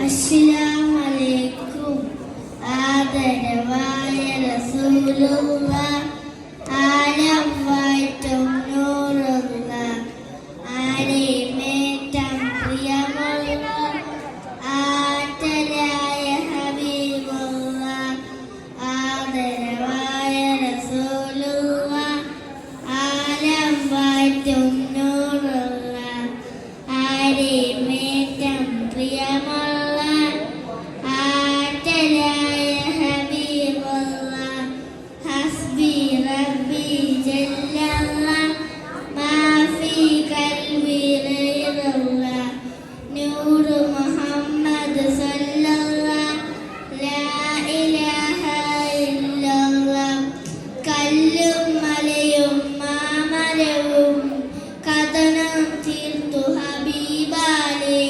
അസ്സലാമലൈക്കും. ആദരവായ റസൂലുള്ള, ആലം വാഴ്ത്തും നൂറുള്ള, ആരെയുമേറ്റം പ്രിയമുള്ള, ആറ്റലായ ഹബീബുള്ള, ആദരവായ റസൂലുള്ള, ആലം വാഴ്ത്തും നൂറുള്ള, ആരെയുമേറ്റം പ്രിയമുള്ള, ആറ്റലായ ഹബീബുള്ള, ഹസ്ബി റബ്ബി ജല്ലല്ല, മാഫി കൽബി ഗൈറുള്ള, നൂറ് മുഹമ്മദ് സല്ലല്ല, ലാ ഇലാഹ ഇല്ലല്ല. കല്ലും മലയും മാമരവും കഥനം തീർത്തു ഹബീബാലെ,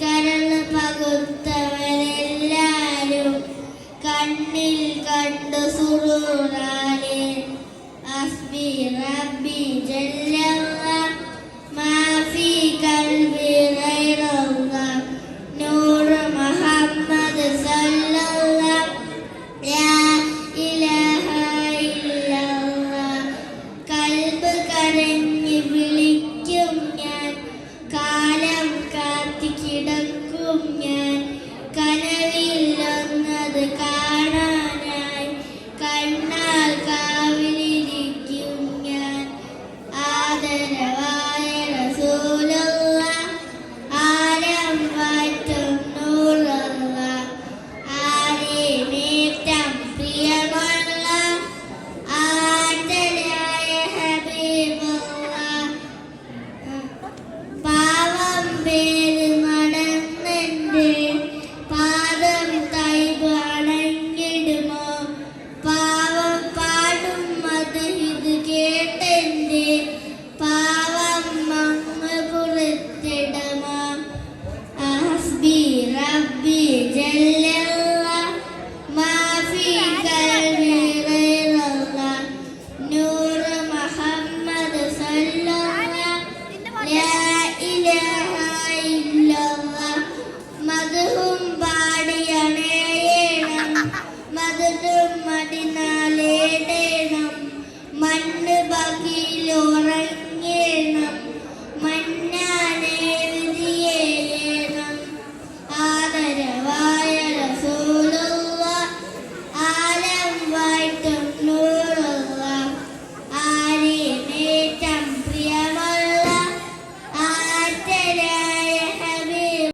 കരൾ പകുത്തവരെല്ലാരും കണ്ണിൽ കണ്ടു സുറൂറാലെ. ഹസ്ബി റബ്ബി ജല്ലല്ല, മാഫി കൽബി ഗൈറുള്ള, നൂറ് മുഹമ്മദ് സല്ലല്ല, ലാ ഇലാഹ ഇല്ലല്ല. കൽബ് കരഞ്ഞ് വിളിക്കും ഞാൻ, കാലം കാത്തി കിടക്കും ഞാൻ, കനവിലൊന്നത് കാണാനായി കണ്ണാൽ കാവിലിരിക്കും ഞാൻ. ആദരവായ റസൂലുള്ള, ആലം വാഴ്ത്തും നൂറുള്ള, ആരെയുമേറ്റം പ്രിയമുള്ള, ആറ്റലായ ഹബീബുള്ള. പാവം പേര് നടന്നെന്റെ പാദം തൈബ് അണഞ്ഞിടുമോ, പാവം പാടും അത് ഇത് കേട്ടെന്റെ പാവം മങ്ങ് പുറത്തിടുമോ. ഹസ്ബി റബ്ബി ജല്ലല്ല, മാഫി കൽബി ഗൈറുള്ള, നൂറ് മുഹമ്മദ് സല്ലല്ല, ലാ ഇലാഹ ഇല്ലല്ല. മദ്ഹും പാടിയണേണം, മദ്ഹു